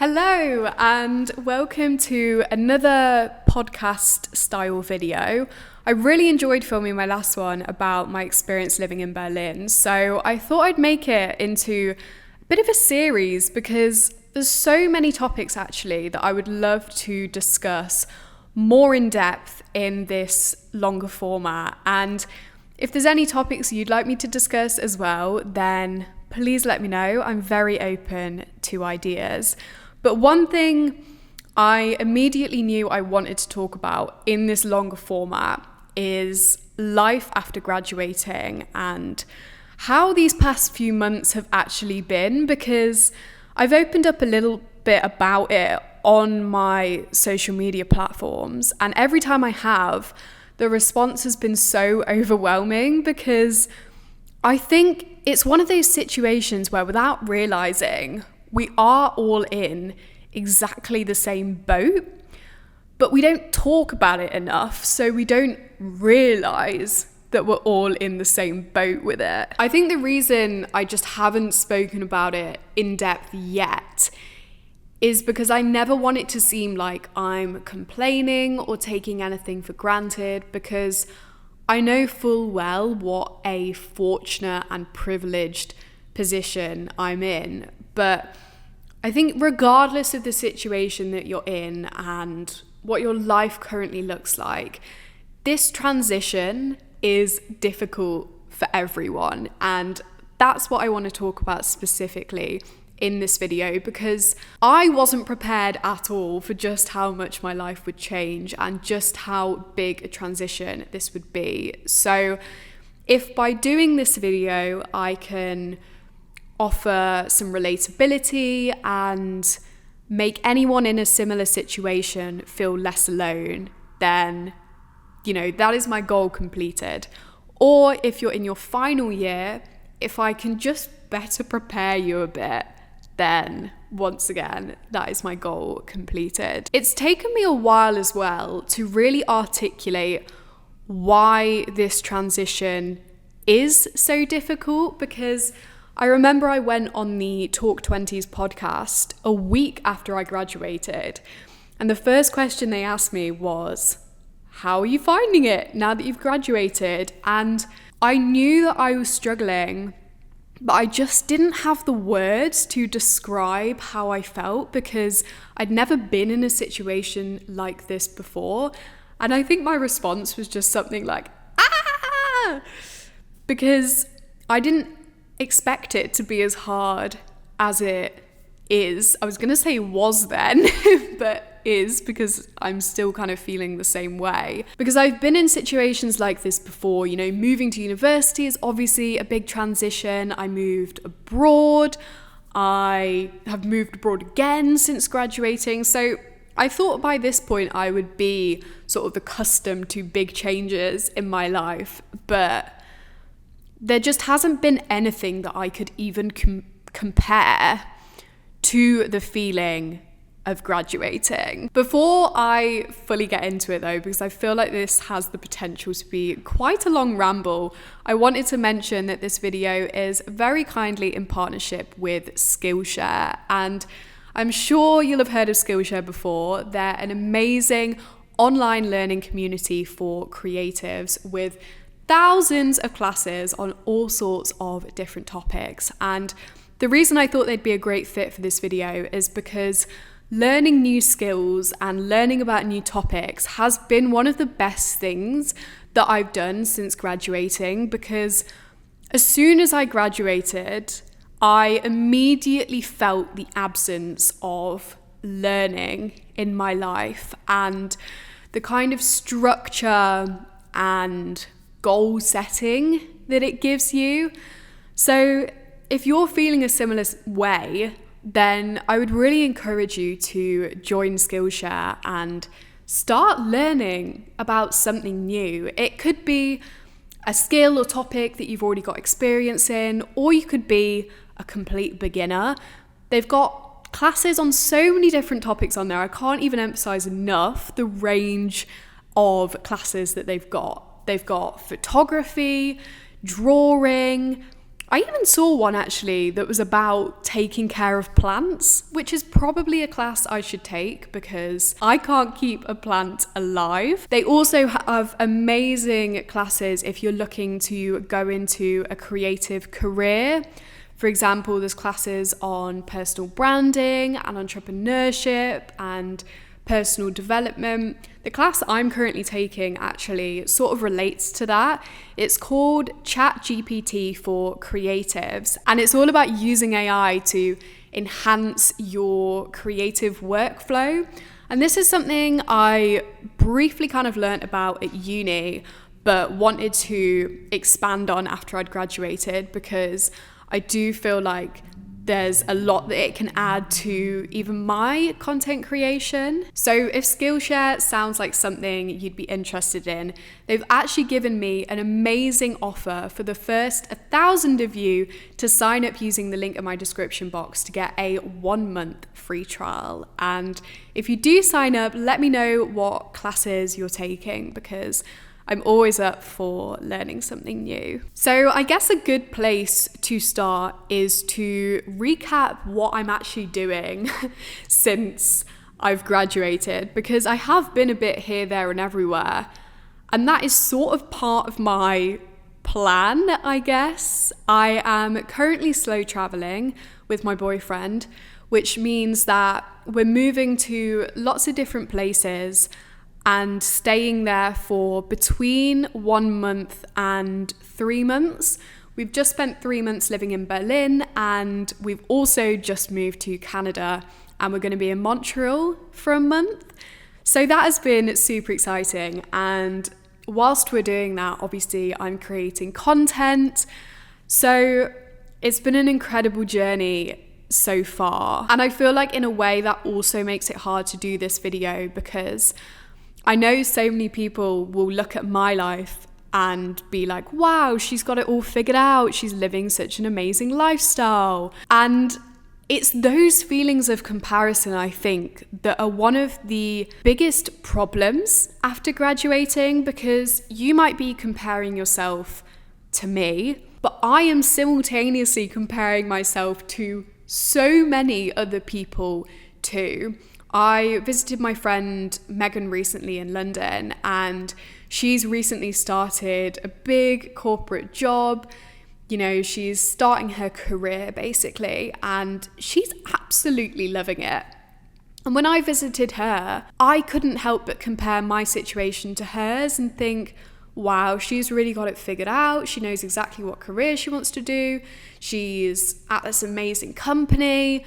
Hello and welcome to another podcast style video. I really enjoyed filming my last one about my experience living in Berlin, so I thought I'd make it into a bit of a series because there's so many topics actually that I would love to discuss more in depth in this longer format. And if there's any topics you'd like me to discuss as well, then please let me know. I'm very open to ideas. But one thing I immediately knew I wanted to talk about in this longer format is life after graduating and how these past few months have actually been, because I've opened up a little bit about it on my social media platforms, and every time I have, the response has been so overwhelming because I think it's one of those situations where without realizing we are all in exactly the same boat, but we don't talk about it enough, so we don't realize that we're all in the same boat with it. I think the reason I just haven't spoken about it in depth yet is because I never want it to seem like I'm complaining or taking anything for granted, because I know full well what a fortunate and privileged position I'm in. But I think regardless of the situation that you're in and what your life currently looks like, this transition is difficult for everyone. And that's what I want to talk about specifically in this video, because I wasn't prepared at all for just how much my life would change and just how big a transition this would be. So if by doing this video I can offer some relatability and make anyone in a similar situation feel less alone, then, that is my goal completed. Or if you're in your final year, if I can just better prepare you a bit, then once again, that is my goal completed. It's taken me a while as well to really articulate why this transition is so difficult, because I remember I went on the Talk 20s podcast a week after I graduated, and the first question they asked me was, how are you finding it now that you've graduated? And I knew that I was struggling, but I just didn't have the words to describe how I felt because I'd never been in a situation like this before. And I think my response was just something like, ah! Because I didn't expect it to be as hard as it is. I was going to say was then, but is, because I'm still kind of feeling the same way. Because I've been in situations like this before, moving to university is obviously a big transition. I moved abroad. I have moved abroad again since graduating. So I thought by this point I would be sort of accustomed to big changes in my life, but there just hasn't been anything that I could even compare to the feeling of graduating. Before I fully get into it though, because I feel like this has the potential to be quite a long ramble, I wanted to mention that this video is very kindly in partnership with Skillshare. And I'm sure you'll have heard of Skillshare before. They're an amazing online learning community for creatives with thousands of classes on all sorts of different topics. And the reason I thought they'd be a great fit for this video is because learning new skills and learning about new topics has been one of the best things that I've done since graduating, because as soon as I graduated, I immediately felt the absence of learning in my life and the kind of structure and goal setting that it gives you. So if you're feeling a similar way, then I would really encourage you to join Skillshare and start learning about something new. It could be a skill or topic that you've already got experience in, or you could be a complete beginner. They've got classes on so many different topics on there. I can't even emphasize enough the range of classes that they've got. They've got photography, drawing, I even saw one actually that was about taking care of plants, which is probably a class I should take because I can't keep a plant alive. They also have amazing classes if you're looking to go into a creative career. For example, there's classes on personal branding and entrepreneurship and personal development. The class I'm currently taking actually sort of relates to that. It's called ChatGPT for Creatives, and it's all about using AI to enhance your creative workflow. And this is something I briefly kind of learnt about at uni, but wanted to expand on after I'd graduated because I do feel like there's a lot that it can add to even my content creation. So if Skillshare sounds like something you'd be interested in, they've actually given me an amazing offer for the first 1,000 of you to sign up using the link in my description box to get a 1-month free trial. And if you do sign up, let me know what classes you're taking because I'm always up for learning something new. So I guess a good place to start is to recap what I'm actually doing since I've graduated, because I have been a bit here, there and everywhere. And that is sort of part of my plan, I guess. I am currently slow traveling with my boyfriend, which means that we're moving to lots of different places and staying there for between 1 month and 3 months. We've just spent 3 months living in Berlin, and we've also just moved to Canada, and we're going to be in Montreal for a month. So that has been super exciting. And whilst we're doing that, obviously I'm creating content. So it's been an incredible journey so far. And I feel like in a way that also makes it hard to do this video because I know so many people will look at my life and be like, wow, she's got it all figured out. She's living such an amazing lifestyle. And it's those feelings of comparison, I think, that are one of the biggest problems after graduating, because you might be comparing yourself to me, but I am simultaneously comparing myself to so many other people too. I visited my friend Megan recently in London, and she's recently started a big corporate job. You know, she's starting her career basically, and she's absolutely loving it. And when I visited her, I couldn't help but compare my situation to hers and think, wow, she's really got it figured out. She knows exactly what career she wants to do. She's at this amazing company.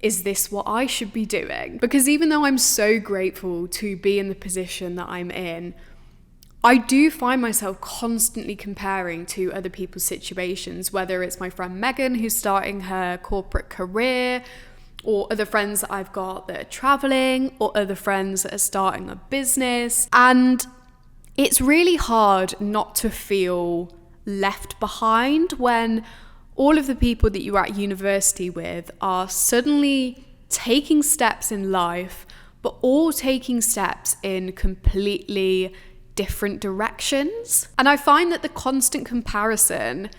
Is this what I should be doing? Because even though I'm so grateful to be in the position that I'm in, I do find myself constantly comparing to other people's situations, whether it's my friend Megan who's starting her corporate career, or other friends that I've got that are traveling, or other friends that are starting a business. And it's really hard not to feel left behind when all of the people that you're at university with are suddenly taking steps in life, but all taking steps in completely different directions. And I find that the constant comparison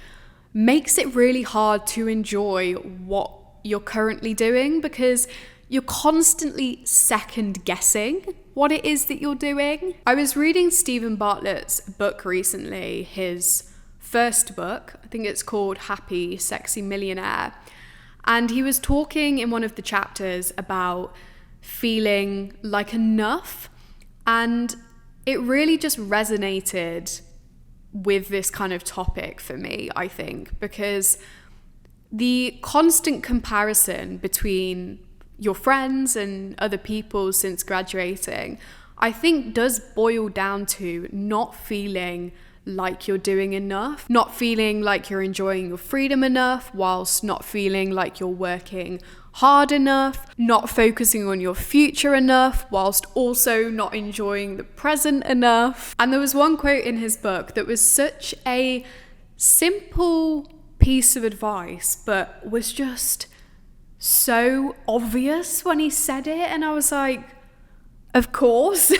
makes it really hard to enjoy what you're currently doing, because you're constantly second guessing what it is that you're doing. I was reading Stephen Bartlett's book recently, his first book. I think it's called Happy, Sexy Millionaire. And he was talking in one of the chapters about feeling like enough. And it really just resonated with this kind of topic for me, I think, because the constant comparison between your friends and other people since graduating, I think does boil down to not feeling like you're doing enough, not feeling like you're enjoying your freedom enough, whilst not feeling like you're working hard enough, not focusing on your future enough, whilst also not enjoying the present enough. And there was one quote in his book that was such a simple piece of advice, but was just so obvious when he said it. And I was like, of course.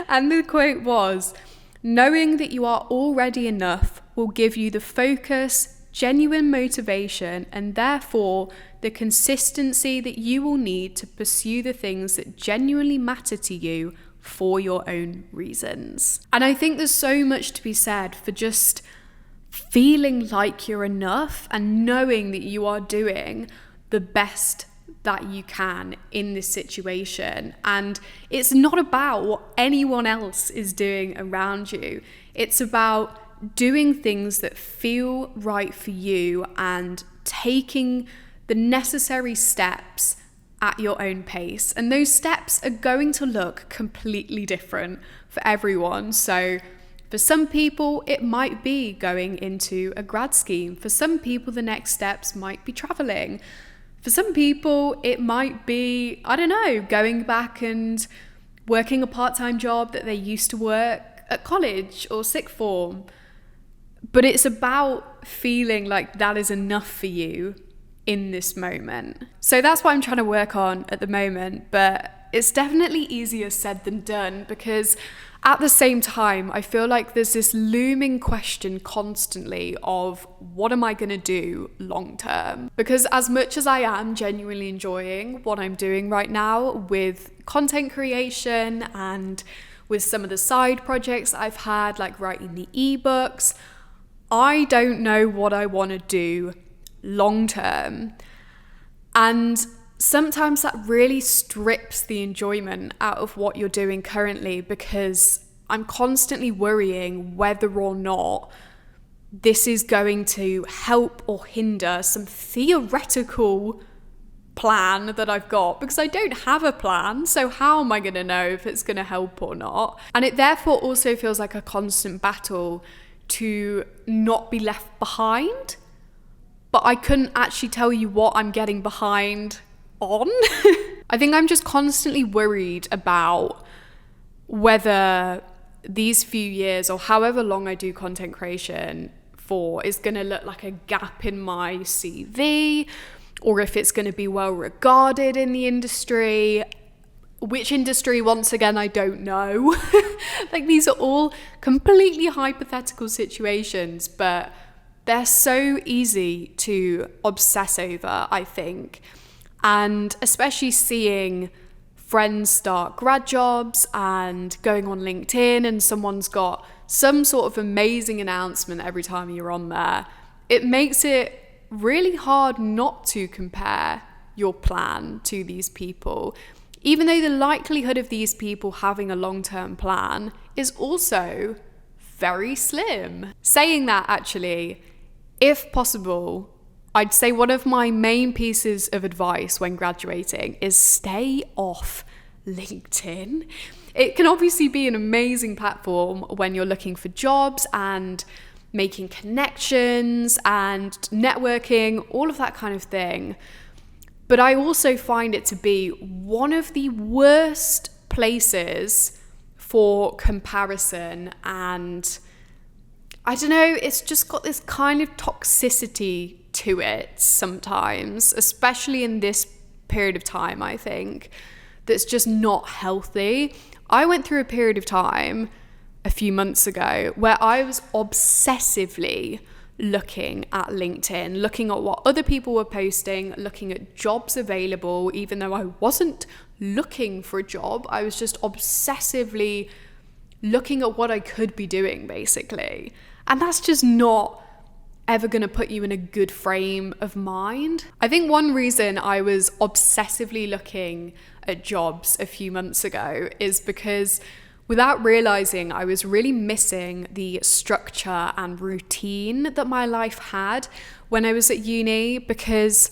And the quote was, knowing that you are already enough will give you the focus, genuine motivation and therefore the consistency that you will need to pursue the things that genuinely matter to you for your own reasons. And I think there's so much to be said for just feeling like you're enough and knowing that you are doing the best that you can in this situation. And it's not about what anyone else is doing around you. It's about doing things that feel right for you and taking the necessary steps at your own pace. And those steps are going to look completely different for everyone. So for some people, it might be going into a grad scheme. For some people, the next steps might be traveling. For some people, it might be, I don't know, going back and working a part-time job that they used to work at college or sixth form. But it's about feeling like that is enough for you in this moment. So that's what I'm trying to work on at the moment, but it's definitely easier said than done, because at the same time, I feel like there's this looming question constantly of what am I going to do long term? Because as much as I am genuinely enjoying what I'm doing right now with content creation and with some of the side projects I've had, like writing the ebooks, I don't know what I want to do long term. And sometimes that really strips the enjoyment out of what you're doing currently, because I'm constantly worrying whether or not this is going to help or hinder some theoretical plan that I've got, because I don't have a plan. So how am I going to know if it's going to help or not? And it therefore also feels like a constant battle to not be left behind. But I couldn't actually tell you what I'm getting behind on. I think I'm just constantly worried about whether these few years or however long I do content creation for is going to look like a gap in my CV, or if it's going to be well regarded in the industry. Which industry, once again, I don't know. Like, these are all completely hypothetical situations, but they're so easy to obsess over, I think. And especially seeing friends start grad jobs and going on LinkedIn and someone's got some sort of amazing announcement every time you're on there, it makes it really hard not to compare your plan to these people, even though the likelihood of these people having a long-term plan is also very slim. Saying that, actually, if possible, I'd say one of my main pieces of advice when graduating is stay off LinkedIn. It can obviously be an amazing platform when you're looking for jobs and making connections and networking, all of that kind of thing. But I also find it to be one of the worst places for comparison, and I don't know, it's just got this kind of toxicity to it sometimes, especially in this period of time, I think, that's just not healthy. I went through a period of time a few months ago where I was obsessively looking at LinkedIn, looking at what other people were posting, looking at jobs available, even though I wasn't looking for a job. I was just obsessively looking at what I could be doing, basically. And that's just not ever going to put you in a good frame of mind. I think one reason I was obsessively looking at jobs a few months ago is because without realizing, I was really missing the structure and routine that my life had when I was at uni, because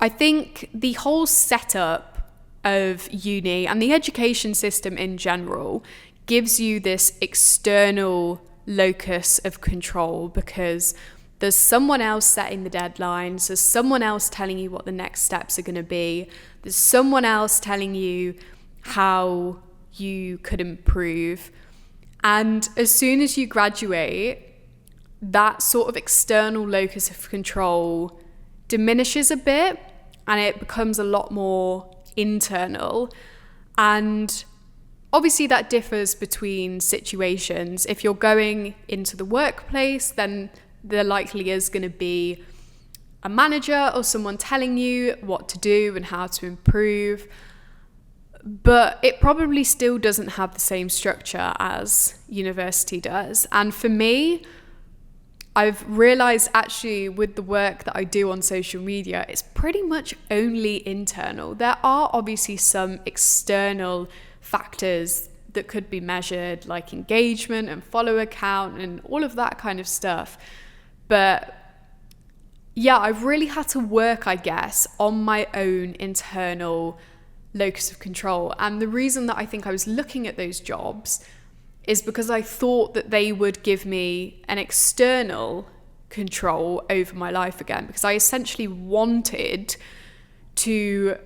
I think the whole setup of uni and the education system in general gives you this external locus of control, because there's someone else setting the deadlines, there's someone else telling you what the next steps are going to be, there's someone else telling you how you could improve. And as soon as you graduate, that sort of external locus of control diminishes a bit and it becomes a lot more internal. And obviously that differs between situations. If you're going into the workplace, then there likely is going to be a manager or someone telling you what to do and how to improve, but it probably still doesn't have the same structure as university does. And for me, I've realized actually with the work that I do on social media, it's pretty much only internal. There are obviously some external factors that could be measured, like engagement and follower count and all of that kind of stuff. But yeah, I've really had to work, I guess, on my own internal locus of control. And the reason that I think I was looking at those jobs is because I thought that they would give me an external control over my life again, because I essentially wanted to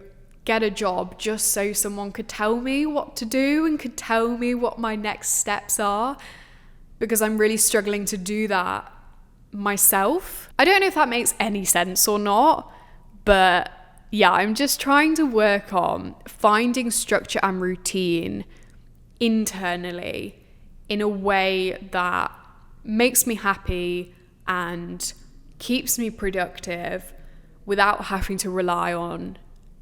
get a job just so someone could tell me what to do and could tell me what my next steps are, because I'm really struggling to do that myself. I don't know if that makes any sense or not, but yeah, I'm just trying to work on finding structure and routine internally in a way that makes me happy and keeps me productive without having to rely on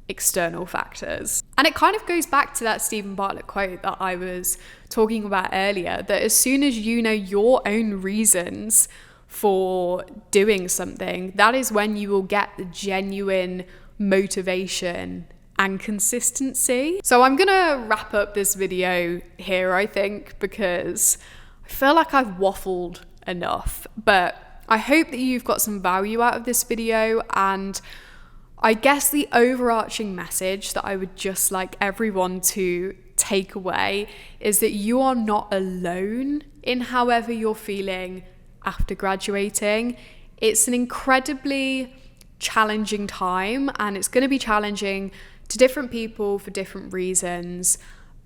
external factors. And it kind of goes back to that Stephen Bartlett quote that I was talking about earlier, that as soon as you know your own reasons for doing something, that is when you will get the genuine motivation and consistency. So I'm gonna wrap up this video here, I think, because I feel like I've waffled enough, but I hope that you've got some value out of this video. And I guess the overarching message that I would just like everyone to take away is that you are not alone in however you're feeling after graduating. It's an incredibly challenging time, and it's going to be challenging to different people for different reasons,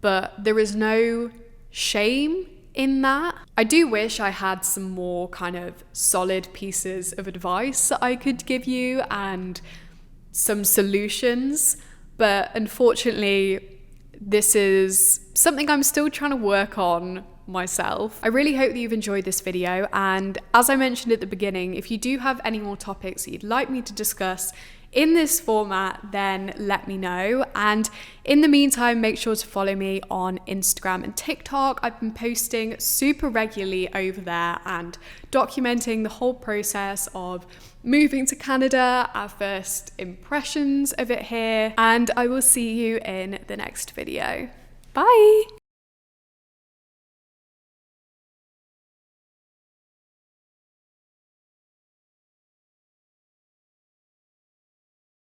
but there is no shame in that. I do wish I had some more kind of solid pieces of advice that I could give you and some solutions, but unfortunately this is something I'm still trying to work on myself. I really hope that you've enjoyed this video, and as I mentioned at the beginning, if you do have any more topics that you'd like me to discuss in this format, then let me know. And in the meantime, make sure to follow me on Instagram and TikTok. I've been posting super regularly over there and documenting the whole process of moving to Canada, our first impressions of it here, and I will see you in the next video. Bye!